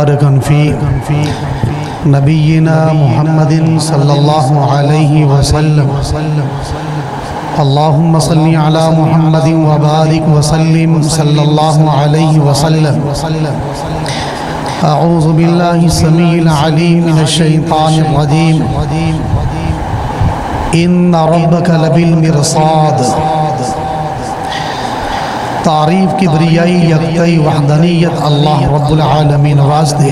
مباركا في نبينا محمد صلى الله عليه وسلم. اللهم صل على محمد وبارك وسلم صلى الله عليه وسلم. أعوذ بالله السميع العليم من الشيطان الرجيم. إن ربك لبالمرصاد. تعریف کبریائی یکتائی وحدانیت اللہ رب العالمین واسطے،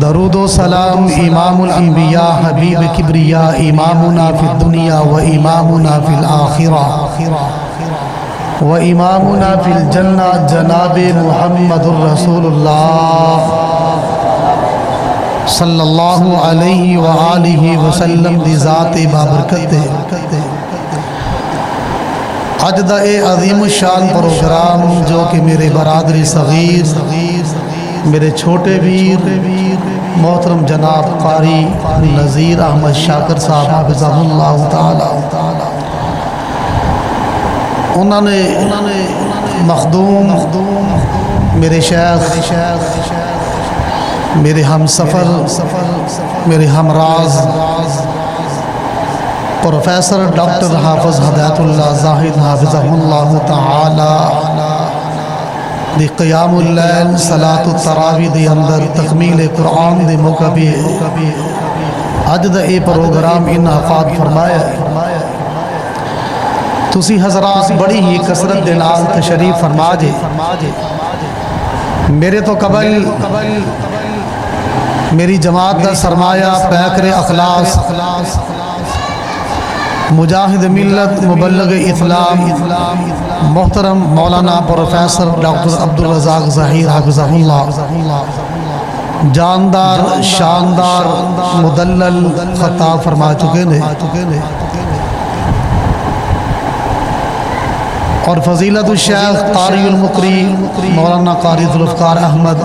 درود و سلام امام الانبیاء حبیب کبریاء امامنا فی الدنیا و امامنا فی الآخرہ و امامنا فی الجنہ جناب محمد الرسول اللہ صلی اللہ علیہ وآلہ وسلم دی ذات بابرکت ہے. آج دا اے عظیم الشان پروگرام جو کہ میرے برادری صغیر، میرے چھوٹے ویر محترم جناب قاری نذیر احمد شاکر صاحب حفظہ اللہ تعالی، انہوں نے مخدوم میرے شیخ، میرے ہم سفر، میرے ہمراز پروفیسر ڈاکٹر حافظ ہدایت اللہ زاہد حافظہ اللہ تعالی دی قیام اللیل صلاۃ التراویح دی اندر تکمیل قرآن دی موقع پہ اج دا اے پروگرام انعقاد فرمایا ہے. تسی حضرات بڑی ہی کثرت دے نال تشریف فرما جے. میرے تو قبل میری جماعت دا سرمایہ پیکر اخلاص مجاہد ملت مبلغ اسلام محترم مولانا پروفیسر ڈاکٹر عبدالرزاق ظہیر حفظہ اللہ جاندار شاندار مدلل خطاب فرما چکے ہیں، اور فضیلت الشیخ قاری المقری مولانا قاری ذوالفقار احمد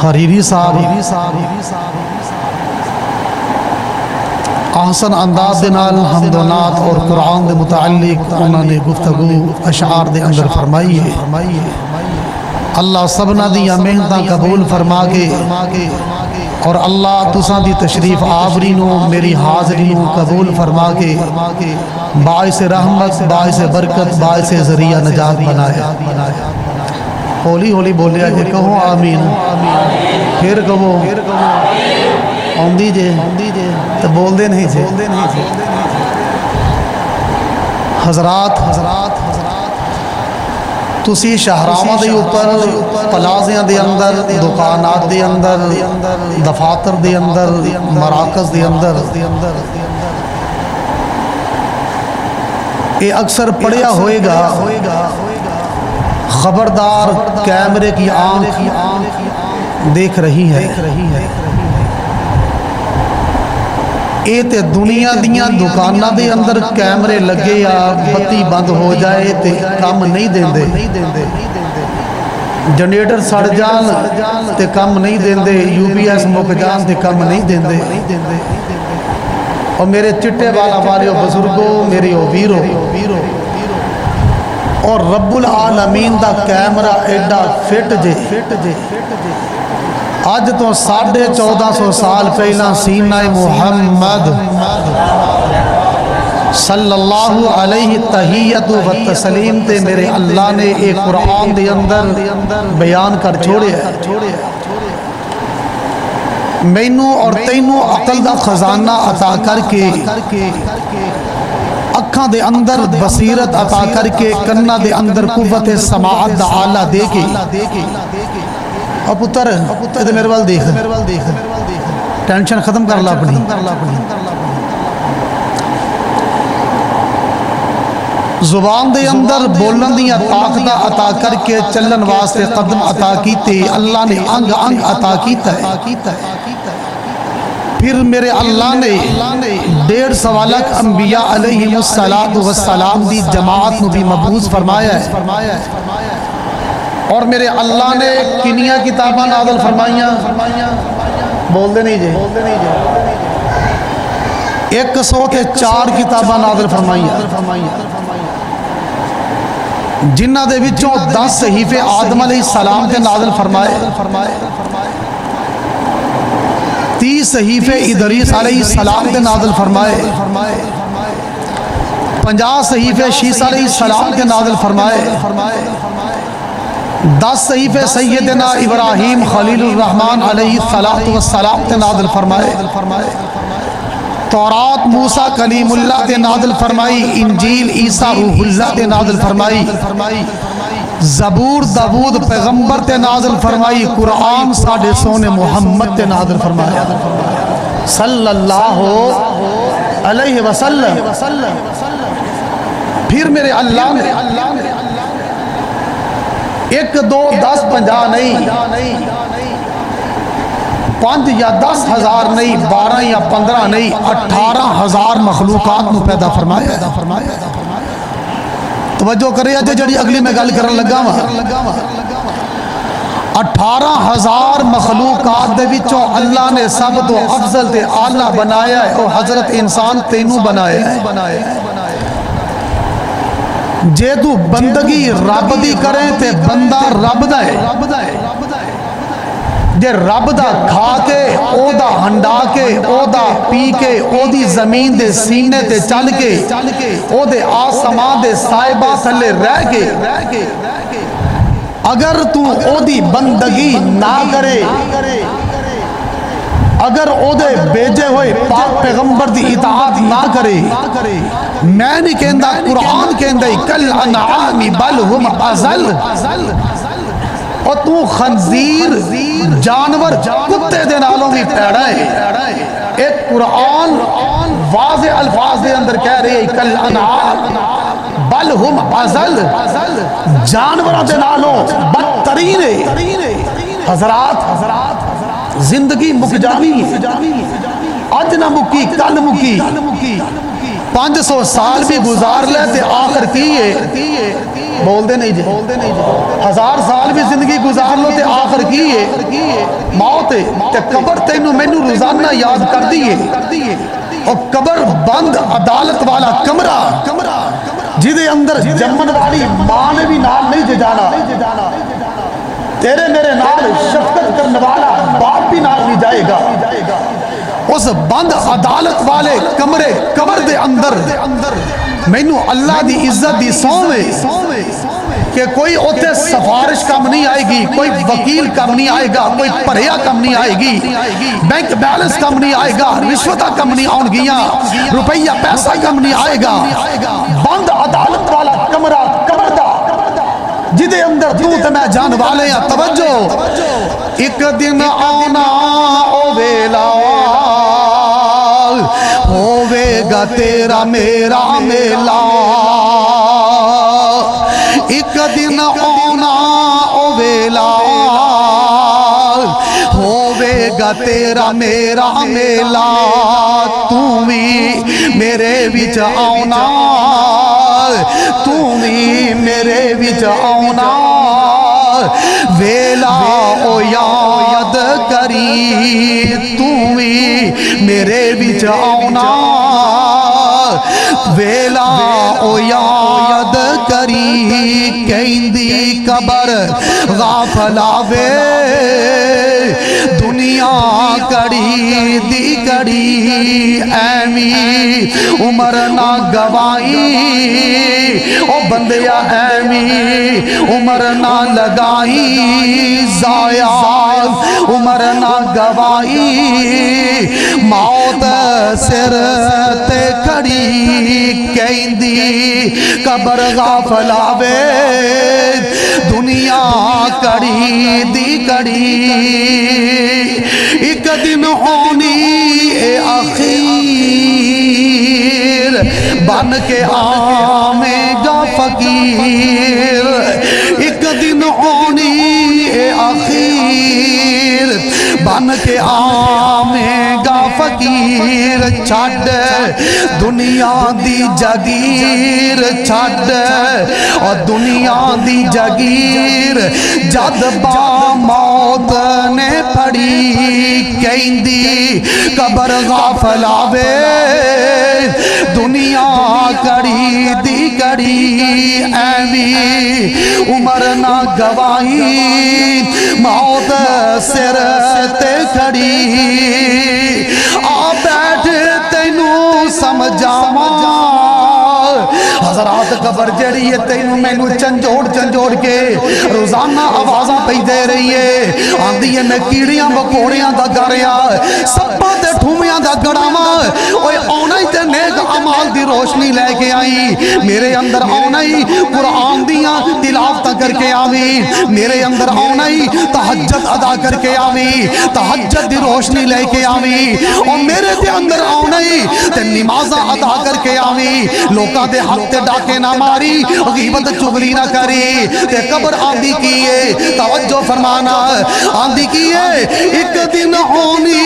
حریری صاحب احسن انداز دنال حمد و نعت اور قرآن دے متعلق انہوں نے گفتگو اشعار دے اندر فرمائی ہے. اللہ سبنا دیا محنتاں قبول فرما کے، اور اللہ تساں دی تشریف آوری نو میری حاضری نو قبول فرما کے باعث رحمت، باعث برکت، باعث ذریعہ نجات بنایا. ہولی ہولی بولیا جے، کہو آمین، پھر کہو آمدی جے تو بول دے نہیں جے. حضرات تسی شہرامہ دے اوپر پلازیاں دے اندر، دکانات دے اندر، دفاتر دے اندر، مراکز دے اندر یہ اکثر پڑھیا ہوئے گا، خبردار کیمرے کی آنکھ دیکھ رہی ہے. اے تے دنیا دیاں دکانہ دے اندر کیمرے لگے یا بتی بند ہو جائے تے کام نہیں دیں دے، جنریٹر سڑ جان تے کام نہیں دیں دے، یو پی ایس مک جان تے کام نہیں دیں دے. اور میرے چٹے والا والیو بزرگوں، میرے ویرو، اور رب العالمین دا کیمرہ ایڈا فٹ جے آج تو 1450 سال پہلا سینہ محمد صلی اللہ علیہ تحیت و تسلیم تے میرے اللہ نے ایک قرآن دے اندر بیان کر چھوڑے ہے. مینوں اور تینوں عقل دا خزانہ عطا کر کے، اکھاں دے اندر بصیرت عطا کر کے، کنہ دے اندر قوت سماعت دا آلہ دے کے، اور پتر ادھر میرے وال دیکھ، ٹینشن ختم کر لا اپنی. زبان دے اندر بولن دیا طاقت عطا کر کے چلن واسطے قدم عطا کیتے، اللہ نے انگ انگ عطا کیتا ہے. پھر میرے اللہ نے 150 لاکھ انبیاء علیہم السلام دی جماعت نو بھی مبعوث فرمایا ہے. اور میرے اللہ نے کنیا کتاباں نازل فرمائیاں، بول دے نہیں جے، 104 کتاباں نازل فرمائیاں. جنہ دے وچوں 10 صحیفے آدم علیہ السلام تے نازل فرمائے، 30 صحیفے ادریس علیہ السلام تے نازل فرمائے، 50 صحیفے شیس علیہ السلام تے نازل فرمائے، 10 صحیفے سیدنا ابراہیم خلیل الرحمن علیہ السلام تے نازل فرمائے، تورات موسیٰ کلیم اللہ تے نازل فرمائی، انجیل عیسیٰ روح اللہ تے نازل فرمائی، زبور داود پیغمبر تے نازل فرمائی، قرآن ساڑھے سونے محمد تے نازل فرمایا صلی اللہ علیہ وسلم۔ پھر میرے اللہ نے 1 2 10 50 نہیں، 5 یا 10 ہزار نہیں، 12 یا 15 نہیں، 18,000 مخلوقات نو پیدا فرمایا۔ توجہ کرے اجے جڑی اگلی میں گل کرن لگا وا، 18,000 مخلوقات دے وچوں اللہ نے سب تو افضل تے اعلیٰ بنایا ہے، او حضرت انسان تینوں بنایا ہے۔ جے تو بندگی رب دی کریں تے بندہ رب دا ہے، جے رب دا کھا کے او دا ہنڈا کے او دا پی کے او دی زمین دے سینے تے چل کے او دے آسمان دے سائبہ تھلے رہ کے اگر تو او دی بندگی نہ کرے، اگر او دے بیجے ہوئے پاک پیغمبر دی اطاعت نہ کرے، میں نہیں کہندہ قرآن کہندہ کل انعامی بل ہم ازل، اور تو خنزیر جانور کتے دے نالوں بھی پیڑا ہے۔ ایک قرآن واضح الفاظ دے اندر کہہ رہے ہیں کل انعام بل ہم ازل، جانور دے نالوں بدترین ہے۔ حضرات زندگی مک جانی ہے، اج نہ مکی کل مکی، 500 سال بھی گزار لے تے آخر کی ہے، بول دے نہیں جی، 1000 سال بھی زندگی گزار لو تے آخر کی ہے، موت ہے تے قبر تینوں مینوں روزانہ یاد کر دیئے، اور قبر بند عدالت والا کمرہ جدے اندر جمن والی ماں نے بھی نال نہیں جانا، تیرے میرے نال شفقت کرنے والا باپ بھی نال نہیں جائے گا، اس بند عدالت والے کمرے قبر دے اندر مینوں اللہ دی عزت دی سوے کہ کوئی اوتے سفارش کم نہیں آئے گی، کوئی وکیل کم نہیں آئے گا، کوئی پرہیا کم نہیں آئے گی، بینک بیلنس کم نہیں آئے گا، رشوتہ کم نہیں آن گیا، روپیہ پیسہ کم نہیں آئے گا، بند عدالت والا کمرہ قبر دا جدے اندر تو تے میں جان والے ہیں۔ توجہ، ایک دن آنا او ویلا ہووے گا تیرا میرا میلا، ایک دن آنا او ویلا ہووے گا تیرا میرا میلا، تو بھی میرے وچ آنا، تو بھی میرے وچ آنا، ویلا او یاد کری، تو بھی میرے وچ آنا، ویلا او یاد کری، کہندی قبر غافل آوے، دنیا کڑی دی کڑی، ایمی عمر نہ گوائی، او بندیا ایمی عمر نہ لگائی، ضائع عمر نہ گوائی، موت سر تے کھڑی، کہندی قبر غافل آوے، دنیا کڑی دی کڑی، ایک دن ہونی اے اخیر، بن کے آمے گا فقیر، ایک دن ہونی اے اخیر، بن کے آمے گا فقیر، چھڑ دنیا دی جگیر، چھڑ اور دنیا دی جگیر، جد با موت نے پڑی، کہندی قبر غافل آوے، دنیا کڑی دی کڑی، کڑی ایوی عمر نہ گواہی موت سر تے کھڑی آ بیٹھ تینوں سمجھاواں حضرات قبر جڑی ہے تینوں مینوں چنجوڑ کے روزانہ آوازاں پہ دے رہی ہے آندی ہے میں کیڑیاں مکوڑیاں دا گھریا سپاں تے ٹھومیاں دا گڑاواں اوے آنا ہی تے نیک اعمال دی روشنی لے کے آئی میرے اندر آنا ہی قرآن دیاں تلاوتاں کر کے آویں میرے اندر آنا ہی تہجد ادا کر کے آویں تہجد دی روشنی لے کے آویں اور میرے دے اندر آنا ہی تے نمازاں ادا کر کے آویں لوکاں دے حق تے ڈاکے نہ ماری غیبت چغلی نہ کری تے قبر آندی کیے توجہ فرمانا آندی کیے ایک دن ہونی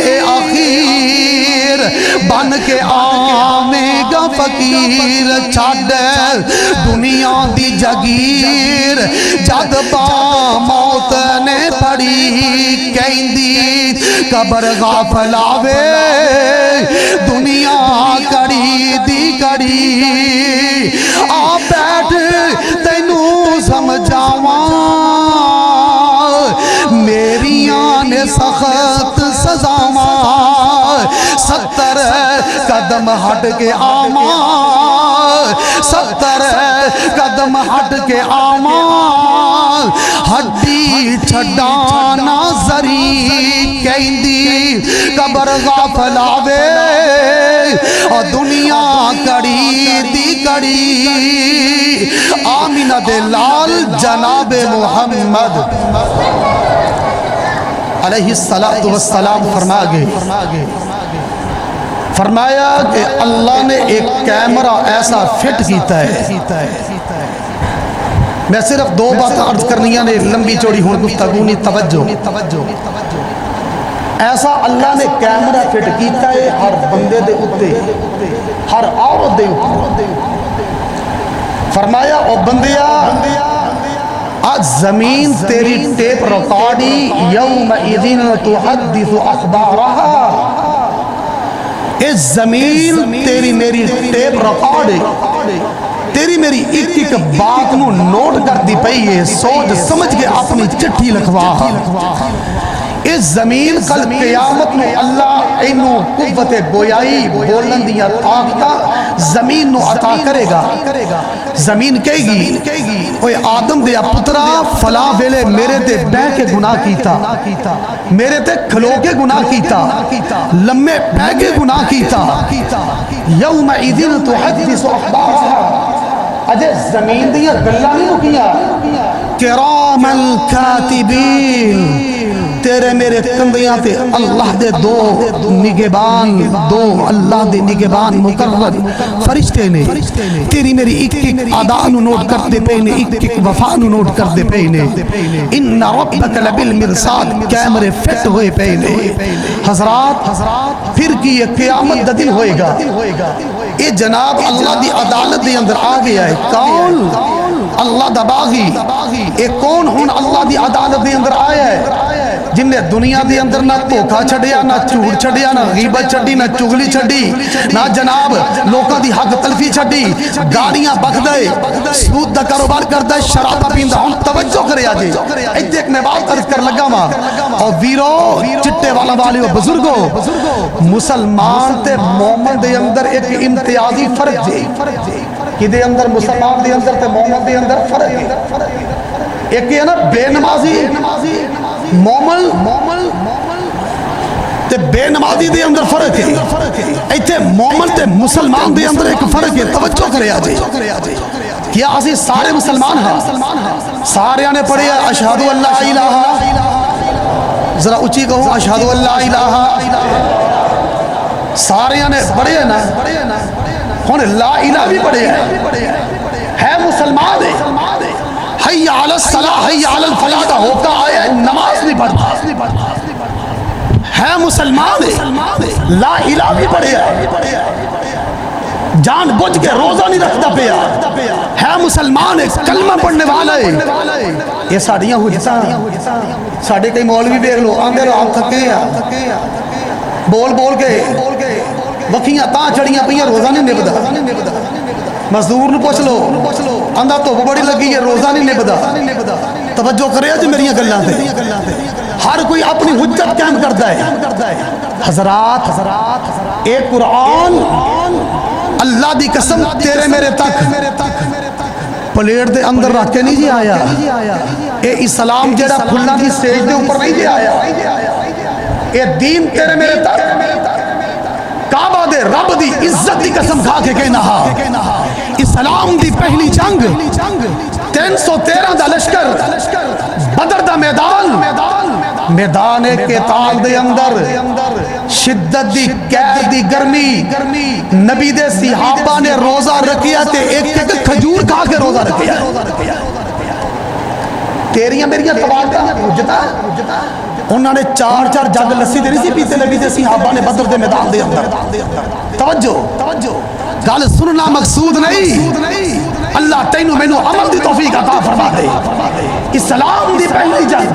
اے آخیر بن کے آمے گا فقیر چھاڑ دنیا دی جگیر جد با موت نے پڑی کہندی قبر غافل آوے دنیا کڑی دی کڑی آ بیٹھ تینوں سمجھاواں میریاں نے سخت سزاواں 70 قدم ہٹ کے آواں 70 قدم ہٹ کے آواں ہڈی چھڈانا زری کہندی قبر غافل آوے اور دنیا کڑی دی کڑی آمینہ دے لال جناب محمد علیہ السلام فرما گئے فرمایا کہ اللہ نے ایک کیمرہ ایسا فٹ کیتا ہے میں صرف 2 بات عرض کرنیاں نے لمبی چوڑی ہون گفتگونی توجہ ایسا اللہ نے کیمرہ فٹ کیتا ہے ہر بندے دے اتے ہر عورت دے اتے فرمایا او بندیا آج زمین تیری ٹیپ ریکارڈی یوم اذن تحدث اخبارها اس زمین تیری میری ٹیپ ریکارڈ ہے تیری میری ایک ایک بات نو نوٹ کر دی پئی ہے سوچ سمجھ کے اپنی چٹھی لکھوا اس زمین کل قیامت میں اللہ اینو قوت گویائی بولن دیا طاقتہ زمین نو عطا کرے گا زمین کہے گی اوے آدم دیا پترا فلا ویلے میرے تے بہ کے گناہ کیتا میرے تے کھلو کے گناہ کیتا لمے بہ کے گناہ کیتا یوم اذن تحدث اخبارها اجے زمین دیا گلاں نہیں کیا کرام الکاتبین تیرے میرے کندیاں تے اللہ دے 2 نگہبان 2 اللہ دے نگہبان مقرر فرشتے نے تیری میری ایک ایک ادا نو نوٹ کرتے پینے ایک ایک وفا نو نوٹ کرتے پینے ان ربک لبالمرصاد کیمرے فٹ ہوئے پینے حضرات پھر کی یہ قیامت دا دن ہوئے گا یہ جناب اللہ دی عدالت دے اندر آ گیا ہے کون اللہ دا باغی اے کون ہون اللہ دی عدالت دے اندر آیا ہے جن نے دنیا دے اندر نہ دھوکا چھڑیا نہ جھوٹ چھڑیا نہ غیبت چھڑی نہ چغلی چھڑی نہ جناب لوکاں دی حق تلفی چھڑی گاڑیاں بک دے سود دا کاروبار کردا شراب پیندا ہن توجہ کرے اجے ایتھے ایک میں بات عرض کر لگا وا او ویرو چٹے والا والے بزرگو مسلمان تے مومن دے اندر ایک امتیازی فرق ہے کہ دے اندر مسلمان دے اندر تے مومن دے اندر فرق ہے ایک ہے نا بے نمازی مومن تے بے نمازی دے اندر فرق ہے ایتھے مومن تے مسلمان دے اندر ایک فرق ہے توجہ کرے آجے کیا اسی سارے مسلمان ہیں سارے نے پڑھے اشہدو اللہ الہ ذرا اچھی کہو اشہدو اللہ الہ سارے نے پڑھے نا ہن لا الہ بھی پڑھے ہے مسلمان ہے حی علی الصلاح حی علی الفلاح دا ہوتا آیا نماز نہیں پڑھتا ہے مسلمان ہے لا الہ بھی پڑھے جان بوجھ کے روزہ نہیں رکھتا پیا ہے مسلمان ہے کلمہ پڑھنے والا ہے یہ ساڑیاں ہوتا ساڑھے کئی مولوی بیگ لو آندے رو آپ تھکے ہیں بول کے وکھیاں تاں چڑیاں پہیاں روزہ نہیں نبدا مزدور نو پوچھ لو آندا تو بڑی لگی ہے روزہ نہیں نبھدا توجہ کرے جو میری گلاں تے ہر کوئی اپنی حجت قائم کرتا ہے حضرات ایک قرآن اللہ دی قسم تیرے میرے تک پلیٹ دے اندر رکھ کے نہیں جی آیا اے اسلام جڑا کھلا دی سیج دے اوپر نہیں جی آیا اے دین تیرے میرے تک کعبہ دے رب دی عزت دی قسم کھا کے کہنا اسلام دی پہلی جنگ 313 دا لشکر بدر دا میدان قتال دے اندر شدت دی قید دی گرمی نبی دے صحابہ نے روزہ رکھیا تے ایک کھجور کھا کے روزہ رکھیا تیریاں میریاں توالتاں حجتاں انہوں نے 4 جگ لسی دے نہیں سی پیتے نبی دے صحابہ نے بدر دے میدان دے اندر توجہ گل سننا مقصود نہیں اللہ تینوں مینوں عمل دی توفیق عطا فرما دے اسلام دی پہلی جنگ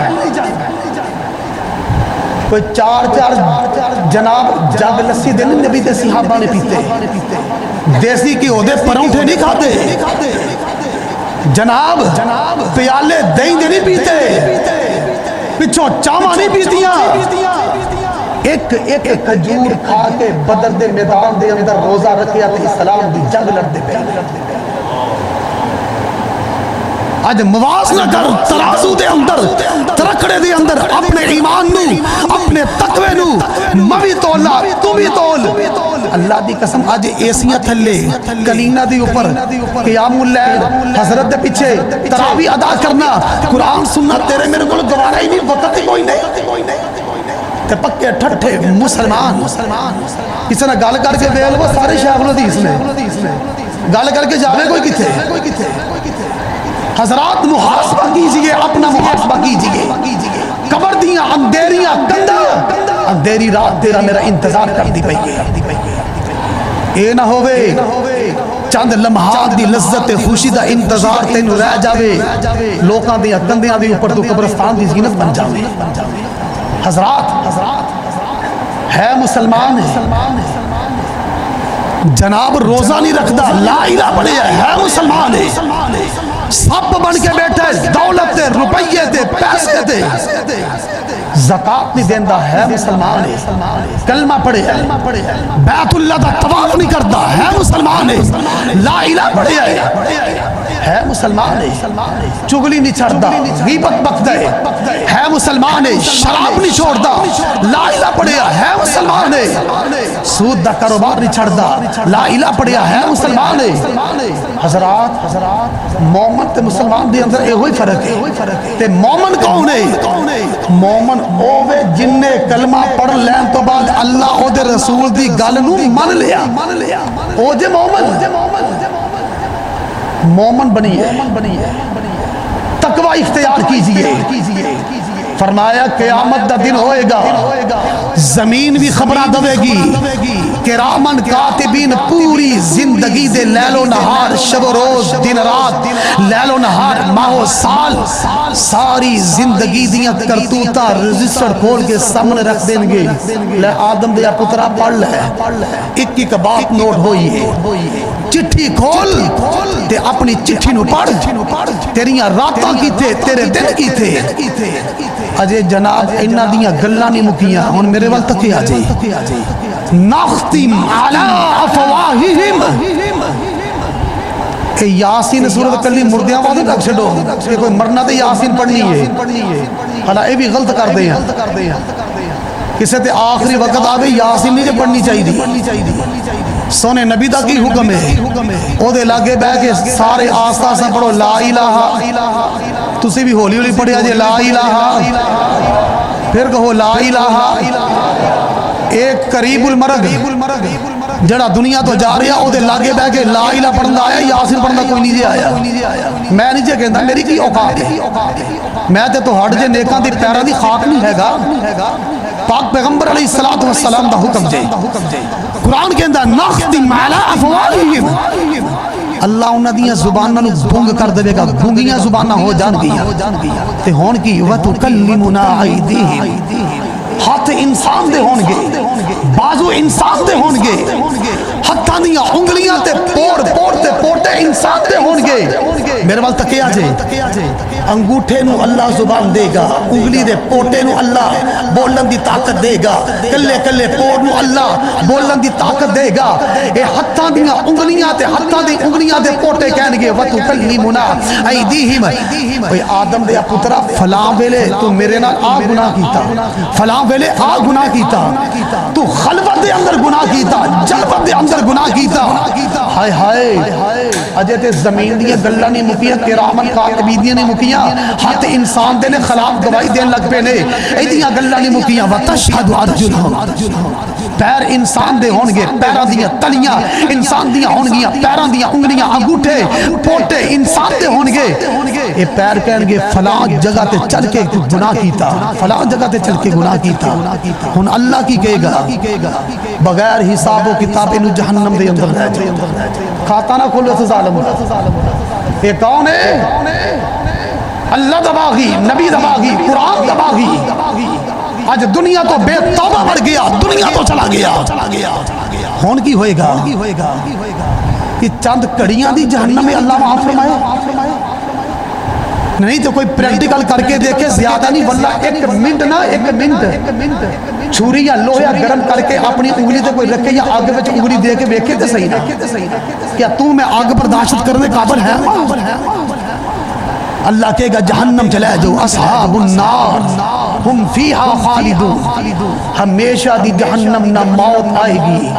کوئی 4 جناب جگ لسی دے نبی دے صحابہ نے پیتے دیسی کی عہدے پرونٹھے نہیں کھاتے جناب پیالے دہی دے نہیں پیتے پچھوں چاواں نہیں پیتیاں ایک کھجور کھا کے بدر دے میدان دے اندر روزہ رکھیا تے اسلام دی جنگ لڑتے پے اج موازنہ کر ترازو دے اندر ترکڑے دے اندر اپنے ایمان نو اپنے تقوی نو موی تولا تو بھی تول اللہ دی قسم اج ایسیاں تھلے کلینہ دی اوپر قیام اللیل حضرت دے پیچھے تراویح ادا کرنا قرآن سننا تیرے میرے کو گوارا ہی نہیں وقت ہی کوئی نہیں تے پکے ٹھٹھے مسلمان کسی نے گل کر کے ویل وہ سارے شیخ الحدیث نے گل کر کے جاوے کوئی کتے حضرات محاسبہ کیجئے اپنا محاسبہ کیجئے قبر دیاں اندھیریاں کندہ اندھیری رات تیرا میرا انتظار کر دی پئی اے نہ ہوئے چند لمحات دی لذت خوشی دا انتظار تینو رہ جاوے لوکاں دیاں کندیاں دی اوپر تو قبرستان دی زینت بن جاوے حضرات ہے مسلمان جناب روزہ نہیں رکھدا لا الہ پڑھے ہے مسلمان سب بن کے بیٹھے دولت تے روپیے تے پیسے تے زکاة نہیں دیندہ ہے مسلمان کلمہ پڑھے بیت اللہ دا طواف نہیں کرتا ہے مسلمان لا الہ پڑھے ہے مسلمان چگلی نہیں چھڑتا غیبت بکتا ہے مسلمان شراب نہیں چھوڑتا لا الہ پڑھے ہے مسلمان سود دا کاروبار نہیں چھڑتا لا الہ پڑھے ہے مسلمان حضرات مومن تے مسلمان دے اندر ایک ہوئی فرق ہے تے مومن کون ہے مومن اوے جن نے کلمہ پڑھ لین تو بعد اللہ او دے رسول دی گل نو من لیا او جے مومن بنی ہے تقوی اختیار کیجئے فرمایا قیامت دا دن ہوئے گا زمین بھی خبرہ دوے گی کرامن کاتبین پوری زندگی دے لیل و نہار شب و روز دن رات لیل و نہار ماہ و سال ساری زندگی دیاں کرتوتا رجسٹر کھول کے سامنے رکھ دیں گے لے آدم دیا پترہ پڑھ لے ایک بات نوٹ ہوئی ہے چٹھی کھول تے اپنی چٹھی نو پڑھ تیریاں راتاں کی تھے تیرے دن کی تھے اجے جناب انہ دیاں گلہ نہیں مکیاں ہون میرے وقت تک آ جائے نختم علی افواہہم کہ یاسین سورت کلی مردیاں وعدے تک چھڑو کہ کوئی مرنا دے یاسین پڑھنی ہے حالا اے بھی غلط کر دے ہیں کسے تے آخری وقت آوے یاسین نہیں جو پڑھنی چاہی دی سونے نبی دا کی حکم ہے او دے لاگے بے کے سارے آستا سے پڑھو لا الہ تسی بھی ہولی ہولی پڑھیا جے لا الہ پھر کہو لا الہ ایک قریب المرگ جڑا دنیا تو جا رہا او دے لاگے بے کے لا الہ پڑھنا آیا یاسین پڑھنا کوئی نہیں جے آیا میں نہیں جے کہندا میری کی اوقات ہے میں تے تو ہٹ جے نیکاں دی پیراں دی خاک نہیں ہے گا پاک پیغمبر علیہ السلام دا حکم جے قرآن کہندا نختم علی افواہہم اللہ انہاں دیاں زباناں نو بھونگ کر دے گا بھونگیاں زباناں ہو جان گیا تے ہون کی وتکلمنا ایدیہم ہاتھ انسان دے ہون گے بازو انسان دے ہون گے ہتھاں دیاں انگلیاں تے پوٹے انسان دے ہون گے میرے وال تکیا جے انگوٹھے نو اللہ زبان دے گا انگلی دے پوٹے نو اللہ بولن دی طاقت دے گا کلے کلے پور نو اللہ بولن دی طاقت دے گا اے ہتھاں دیاں انگلیاں تے ہتھاں دی انگلیاں دے پوٹے کہن گے وَتُكَلِّمُنَا أَيْدِيهِمْ اوے آدم دے پترا فلاں ویلے تو میرے نال آ گناہ کیتا فلاں ویلے آ گناہ کیتا تو خلوت دے اندر گناہ کیتا جلوت دے اندر گناہ کیتا ہائے ہائے اجے تے زمین دیاں گلاں نہیں مکیاں کرامن کاتبین نہیں مکیاں ہاتھ انسان دے نے خلاف گواہی دین لگ پے نے ایدیاں گلاں نہیں مکیاں وَتَشْهَدُ أَرْجُلُهُمْ پیر انسان دے ہون گے پیراں دیاں تلیاں انسان دیاں ہون گیاں پیراں دیاں انگلیاں انگوٹھے پوٹے انسان دے ہون گے اے پیر کہن گے فلاں جگہ تے چل کے گناہ کیتا فلاں جگہ تے چل کے گناہ کیتا ہن اللہ کی کہے گا بغیر حساب و کتاب انو جہنم دے اندر لے جائے کھاتا نہ کھولو سے ظالم یہ کون ہے اللہ دباغی نبی دباغی قرآن دباغی آج دنیا تو بے توبہ بڑھ گیا دنیا تو چلا گیا ہون کی ہوئے گا کہ چند کڑیاں دی جہنم میں اللہ وہاں فرمائے نہیں تو کوئی پریکٹیکل کر کے دیکھے زیادہ نہیں واللہ ایک منٹ چھوری یا لوہیا گرم کر کے اپنی انگلی تے کوئی رکھے یا آگے بچ انگلی دے کے بیکھے تے صحیح نا کیا تو میں آگ برداشت کرنے قابل ہے اللہ کہے گا جہنم چلے جو اصحاب النار ہم فیہا خالدون ہمیشہ دی جہنم نہ موت آئے گی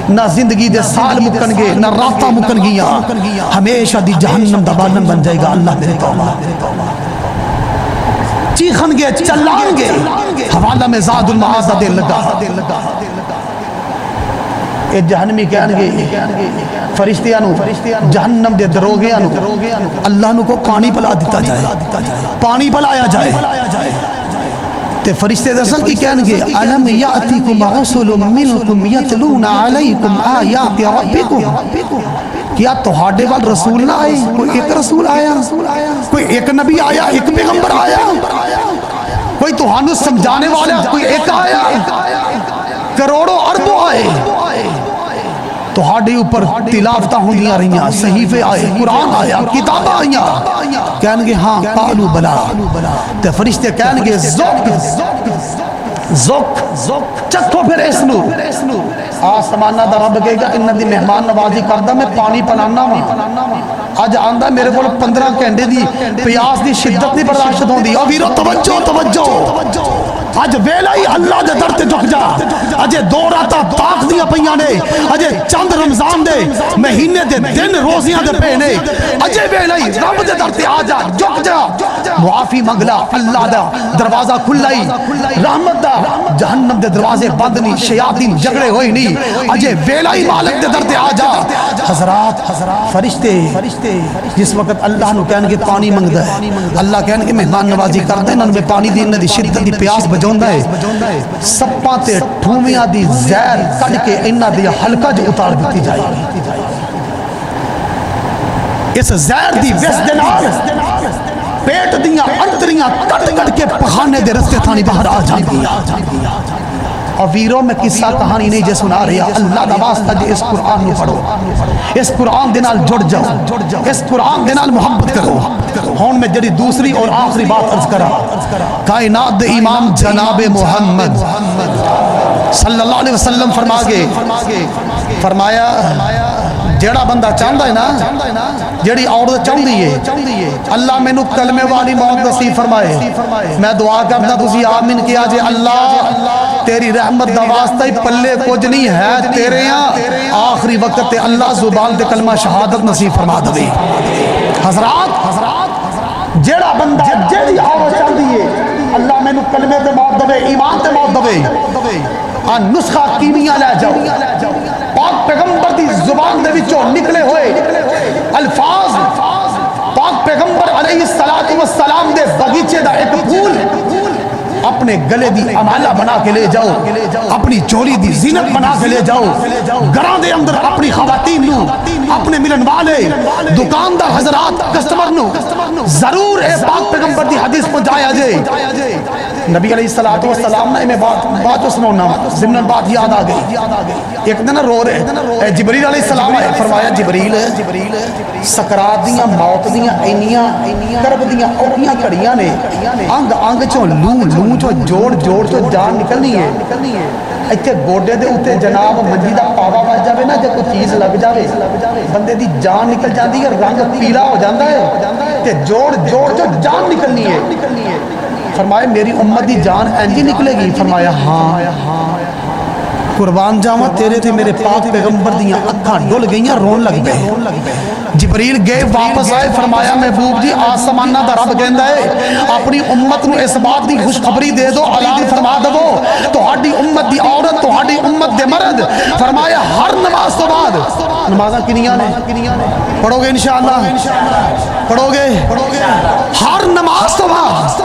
نہ زندگی دے سال مکن گے نہ راتہ مکن گیا ہمیشہ دی جہنم دبانم بن جائے گا اللہ میرے توبہ چیخن گے چلان گے حوالہ میں زاد المعاذہ دے لگا اے جہنمی کہن گے فرشتیانو جہنم دے دروگیانو اللہ نو کو پانی پلا دیتا جائے پانی پلایا جائے تے فرشتے دسن کی کہن گے الم یاتیکم رسول منکم یتلون علیکم آیات ربکم کیا تہاڈے وال رسول نہ آئے کوئی ایک رسول آیا کوئی ایک نبی آیا ایک پیغمبر آیا کوئی تہانوں سمجھانے والا کوئی ایک آیا کروڑوں اربوں آئے تہاڈے اوپر تلاوتاں ہوندیاں رہیاں صحیفے آئے قرآن آیا کتاباں آئیاں کہن گے ہاں قالوا بلا تے فرشتے کہن گے زوک چکھو پھر اس نو آسمانہ دا رب کہے گا انہاں دی مہمان نوازی کردا میں پانی پلانا وا اج آندا میرے کول 15 گھنٹے دی پیاس دی شدت نہیں برداشت ہوندی او ویرو توجہ اج ویلا ہی اللہ دے در تے جھک جا اجے 2 راتاں پاک دیاں پیاں نے اجے چند رمضان دے مہینے دے دن روزیاں دے پے نے اجے ویلا ہی رب دے در تے آ جا جھک جا معافی منگلا اللہ دا دروازہ کھلا ہی رحمت دا جہنم دے دروازے بند نہیں شیاطین جھگڑے ہوئی نہیں اجے ویلا ہی مالک دے در تے آ جا حضرات فرشتے جس وقت اللہ نو کہن کے پانی منگدا ہے اللہ کہن کے مہمان نوازی کردا ہے انہاں میں پانی دی انہاں دی شدت دی پیاس بجوندا ہے سپاں تے ٹھومیاں دی زہر کڈ کے انہاں دی حلقہ جو اتار دتی جائے اس زہر دی وس دے نال پیٹ دیاں انتریاں کٹ کے پخانے دے رستے تھانی باہر آ جاندیاں اور ویروں میں قصہ کہانی نہیں جے سنا رہا اللہ دا واسطہ جے اس قرآن نو پڑھو اس قرآن دے نال جڑ جاؤ اس قرآن دے نال محبت کرو ہون میں جڑی دوسری اور آخری بات عرض کرا کائنات دے امام جناب محمد صلی اللہ علیہ وسلم فرمایا جیڑا بندہ چاہتا ہے نا جیڑی عورت چاہتی ہے اللہ میں نو کلمے والی موت نصیب فرمائے میں دعا کرتا تسی آمین کیا جے اللہ تیری رحمت دا واسطہ ہی پلے کچھ نہیں ہے تیرے یہاں آخری وقت تے اللہ زبان تے کلمہ شہادت نصیب فرما دے حضرات جیڑا بندہ جیڑی عورت چاہتی ہے اللہ میں نو کلمے تے موت دے ایمان تے موت دے نسخہ کیمیا لے جاؤ پاک پیغمبر دی زبان دے وچوں نکلے ہوئے الفاظ پاک پیغمبر علیہ السلام دے بغیچے دا ایک پھول اپنے گلے دی امالہ بنا کے لے جاؤ، اپنی چولی دی زینت بنا کے لے جاؤ، گھراں دے اندر اپنی خواتین نو، اپنے ملن والے دکاندار حضرات کسٹمر نو ضرور اے پاک پیغمبر دی حدیث پہنچایا جائے۔ نبی علیہ السلام نے میں بات سنونا ضمن بات یاد آ گئی۔ ایک دن رو رہے جبریل علیہ السلام آئے، فرمایا جبریل سکرات دیاں موت دیاں اینیاں کرب دیاں اوکھیاں کڑیاں نے، انگ انگ چوں لوں چوں جوڑ چوں جان نکلنی ہے، ایتھے گوڈے دے اوتے جناب منجی دا پاوا وج جاوے نا، جے کوئی چیز لگ جاوے بندے دی جان نکل جاندی ہے، رنگ پیلا ہو جاندا ہے تے جوڑ چوں جان نکلنی ہے۔ فرمایا میری امت دی جان اینجی نکلے گی؟ فرمایا ہاں۔ قربان جاواں تیرے تے میرے پاک پیغمبر دیاں اکھاں ڈل گئیاں، رون لگ پئے۔ جبریل گئے واپس آئے، فرمایا محبوب جی آسمانہ دا رب کہندا ہے اپنی امت نو اس بات دی خوشخبری دے دو، اعلان فرما دو تہاڈی امت دی عورت، تہاڈی امت دے مرد، فرمایا ہر نماز تو بعد، نمازاں کنیاں نے پڑھو گے انشاءاللہ، پڑھو گے ہر نماز تو بعد،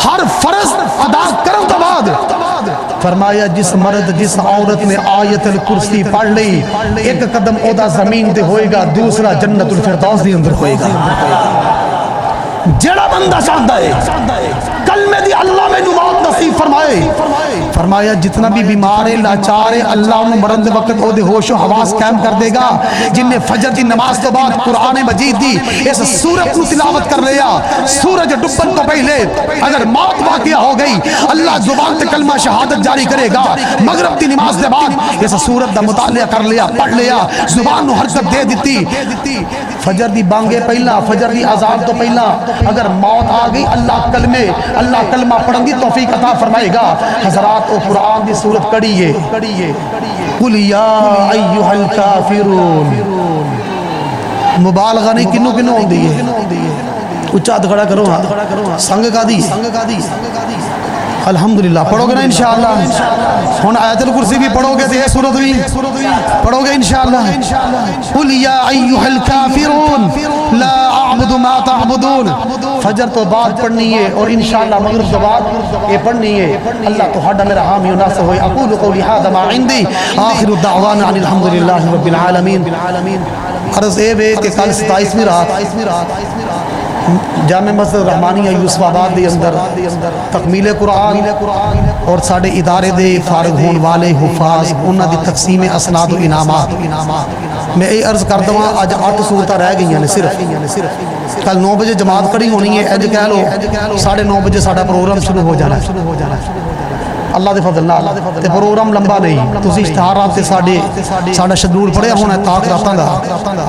ہر فرض ادا کرن تو بعد، فرمایا جس مرد جس عورت نے آیت الکرسی پڑھ لی ایک قدم اودا زمین تے ہوئے گا، دوسرا جنت الفردوس دی اندر ہوئے گا۔ جڑا بندہ چاہتا ہے کلمے دی اللہ میں موت نصیب فرمائے، فرمایا جتنا بھی بیمار ہے لاچار ہے اللہ انہوں مرند وقت او دے ہوش و حواس قائم کر دے گا۔ جن نے فجر دی نماز تو بعد قرآن مجید دی اس سورت کو تلاوت کر لیا، سورج ڈبن تو پہلے اگر موت واقعہ ہو گئی اللہ زبان تے کلمہ شہادت جاری کرے گا، مغرب دی نماز دے بعد اس سورت دا مطالعہ کر لیا، پڑھ لیا، زبان نو حرکت دے دیتی، فجر دی بانگے پہلا، فجر دی اذان تو پہلا اگر موت آ گئی اللہ کلمہ پڑھن دی توفیق عطا فرمائے گا۔ حضرات او قرآن دی سورت کڑی ہے، قل یا ایھا الکافرون، مبالغہ نہیں، کنو ہوندی ہے، اچھا ہاتھ کھڑا کرو، ہاں سنگ کا دی الحمدللہ پڑھو گے نا انشاءاللہ، ہن آیت الکرسی بھی پڑھو گے تو یہ سورت بھی پڑھو گے انشاءاللہ۔ قل یا ایھا الکافرون لا اعبد ما تعبدون، فجر تو بعد پڑھنی ہے اور انشاءاللہ مغرب تو بعد یہ پڑھنی ہے۔ اللہ تو ہڈا میرا حامی و ناصر ہوئے۔ اقول قولی ھذا ما عندي آخر الدعوانا عن الحمدللہ رب العالمین۔ عرض اے وے کہ کل 27ویں رات جامع مسجد رحمانیہ یوسف آباد دے اندر تکمیل قرآن اور ساڑھے ادارے دے فارغ ہون والے حفاظ انہاں دی تقسیم اسناد و انعامات، میں یہ عرض کر دوں آج 8 صورتیں رہ گئی ہیں صرف، کل 9 بجے جماعت کھڑی ہونی ہے، اج کہہ لو 9:30 بجے ساڑھا پروگرام شروع ہو جانا ہے اللہ دے فضل نال، تے پروگرام لمبا نہیں، تسی اشتہارات تے ساڑھا شیڈول پڑھیا ہونا ہے تاک راتاں دا،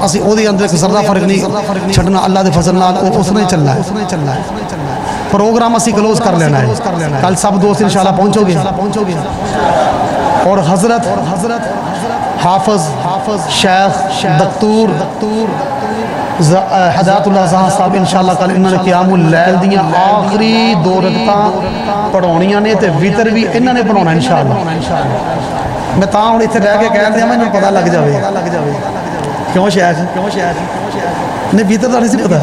اسی او دے اندر ایک ذرہ فرق نہیں چھڑنا، اللہ دے فضل نال اس نے چلنا ہے، پروگرام اسی کلوز کر لینا ہے، کل سب دوست انشاءاللہ پہنچو گے، اور حضرت حافظ شیخ دکتور حضرت اللہ صاحب انشاءاللہ کل انہوں نے قیام اللیل دیاں آخری 2 رکعتاں پڑھونیاں نے تے وتر بھی انہوں نے پڑھونا انشاءاللہ۔ میں تاں ہوں اتنے رہ کے کہہ دیا میں پتہ لگ جاوے کیوں شیخ نہیں وتر دا نہیں سی پتہ